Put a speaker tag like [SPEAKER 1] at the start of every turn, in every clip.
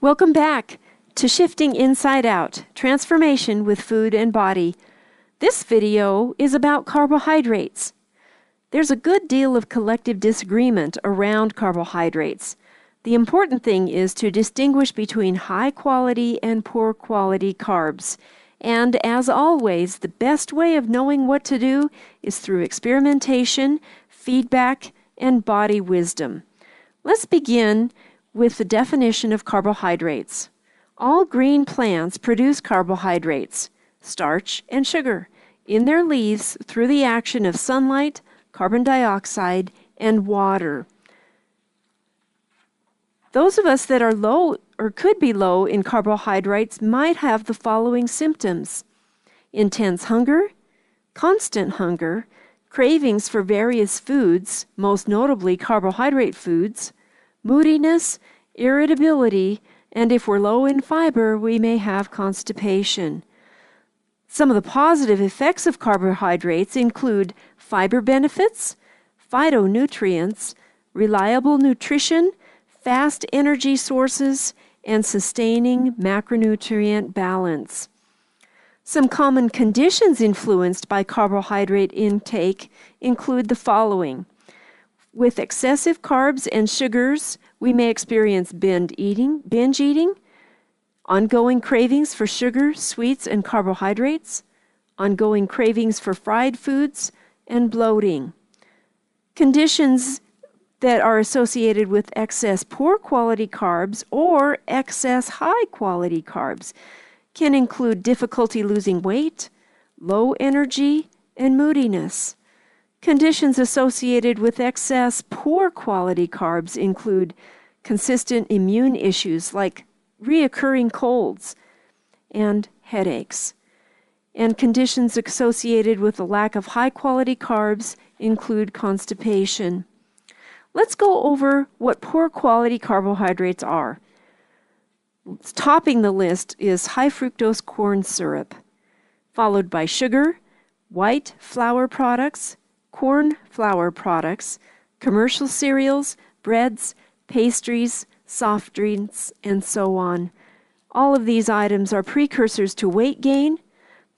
[SPEAKER 1] Welcome back to Shifting Inside Out, Transformation with Food and Body. This video is about carbohydrates. There's a good deal of collective disagreement around carbohydrates. The important thing is to distinguish between high quality and poor quality carbs. And as always, the best way of knowing what to do is through experimentation, feedback, and body wisdom. Let's begin with the definition of carbohydrates. All green plants produce carbohydrates, starch, and sugar in their leaves through the action of sunlight, carbon dioxide, and water. Those of us that are low or could be low in carbohydrates might have the following symptoms: intense hunger, constant hunger, cravings for various foods, most notably carbohydrate foods, moodiness, irritability, and if we're low in fiber, we may have constipation. Some of the positive effects of carbohydrates include fiber benefits, phytonutrients, reliable nutrition, fast energy sources, and sustaining macronutrient balance. Some common conditions influenced by carbohydrate intake include the following. With excessive carbs and sugars, we may experience binge eating, ongoing cravings for sugar, sweets, and carbohydrates, ongoing cravings for fried foods, and bloating. Conditions that are associated with excess poor quality carbs or excess high quality carbs can include difficulty losing weight, low energy, and moodiness. Conditions associated with excess poor quality carbs include consistent immune issues like reoccurring colds and headaches. And conditions associated with the lack of high quality carbs include constipation. Let's go over what poor quality carbohydrates are. Topping the list is high fructose corn syrup, followed by sugar, white flour products, corn flour products, commercial cereals, breads, pastries, soft drinks, and so on. All of these items are precursors to weight gain.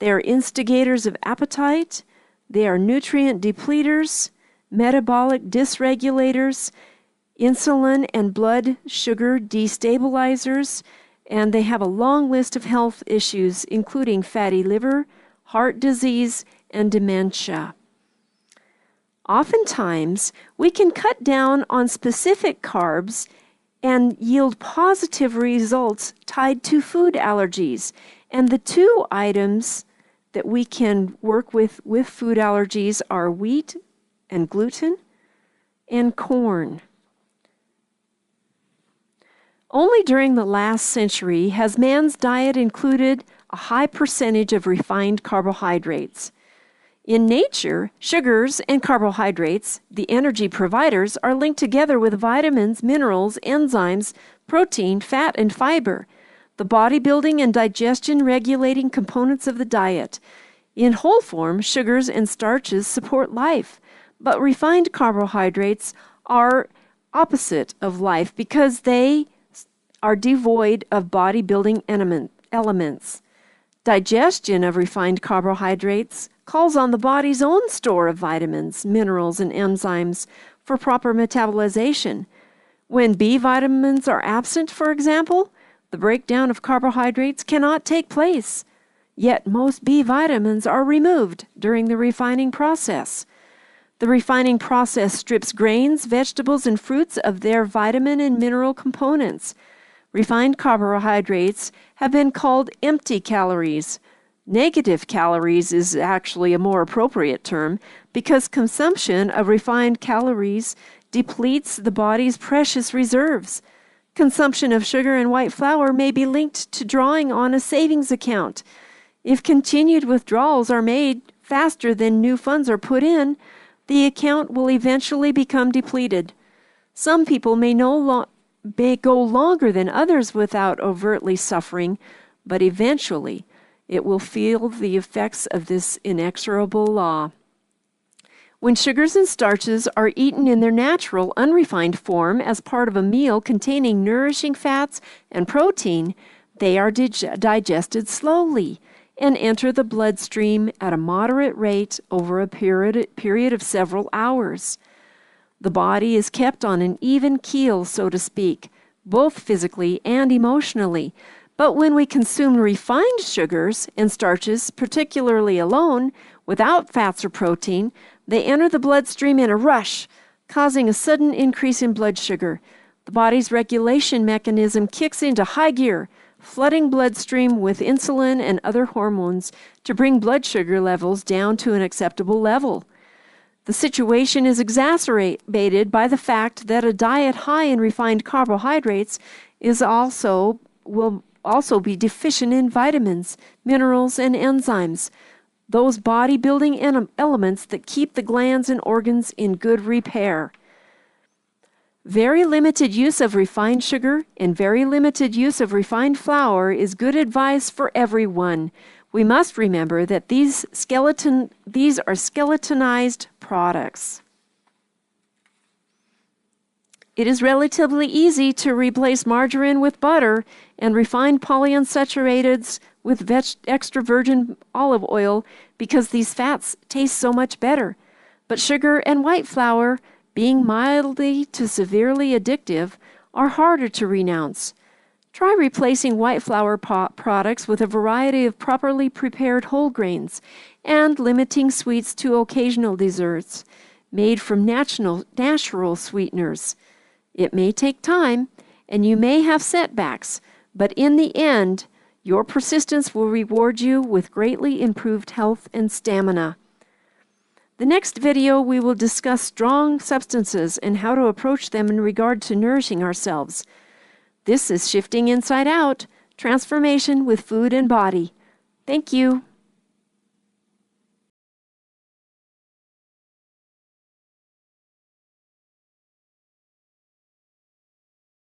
[SPEAKER 1] They are instigators of appetite. They are nutrient depleters, metabolic dysregulators, insulin and blood sugar destabilizers, and they have a long list of health issues, including fatty liver, heart disease, and dementia. Oftentimes, we can cut down on specific carbs and yield positive results tied to food allergies. And the two items that we can work with food allergies are wheat and gluten and corn. Only during the last century has man's diet included a high percentage of refined carbohydrates. In nature, sugars and carbohydrates, the energy providers, are linked together with vitamins, minerals, enzymes, protein, fat, and fiber, the body-building and digestion-regulating components of the diet. In whole form, sugars and starches support life, but refined carbohydrates are opposite of life because they are devoid of body-building elements. Digestion of refined carbohydrates calls on the body's own store of vitamins, minerals, and enzymes for proper metabolization. When B vitamins are absent, for example, the breakdown of carbohydrates cannot take place. Yet most B vitamins are removed during the refining process. The refining process strips grains, vegetables, and fruits of their vitamin and mineral components. Refined carbohydrates have been called empty calories. Negative calories is actually a more appropriate term because consumption of refined calories depletes the body's precious reserves. Consumption of sugar and white flour may be linked to drawing on a savings account. If continued withdrawals are made faster than new funds are put in, the account will eventually become depleted. Some people may go longer than others without overtly suffering, but eventually it will feel the effects of this inexorable law. When sugars and starches are eaten in their natural, unrefined form as part of a meal containing nourishing fats and protein, they are digested slowly and enter the bloodstream at a moderate rate over a period of several hours. The body is kept on an even keel, so to speak, both physically and emotionally. But when we consume refined sugars and starches, particularly alone, without fats or protein, they enter the bloodstream in a rush, causing a sudden increase in blood sugar. The body's regulation mechanism kicks into high gear, flooding bloodstream with insulin and other hormones to bring blood sugar levels down to an acceptable level. The situation is exacerbated by the fact that a diet high in refined carbohydrates will also be deficient in vitamins, minerals, and enzymes, those body-building elements that keep the glands and organs in good repair. Very limited use of refined sugar and very limited use of refined flour is good advice for everyone. We must remember that these are skeletonized products. It is relatively easy to replace margarine with butter and refined polyunsaturated with extra virgin olive oil because these fats taste so much better. But sugar and white flour, being mildly to severely addictive, are harder to renounce. Try replacing white flour products with a variety of properly prepared whole grains and limiting sweets to occasional desserts made from natural sweeteners. It may take time, and you may have setbacks, but in the end, your persistence will reward you with greatly improved health and stamina. The next video, we will discuss strong substances and how to approach them in regard to nourishing ourselves. This is Shifting Inside Out, Transformation with Food and Body. Thank you.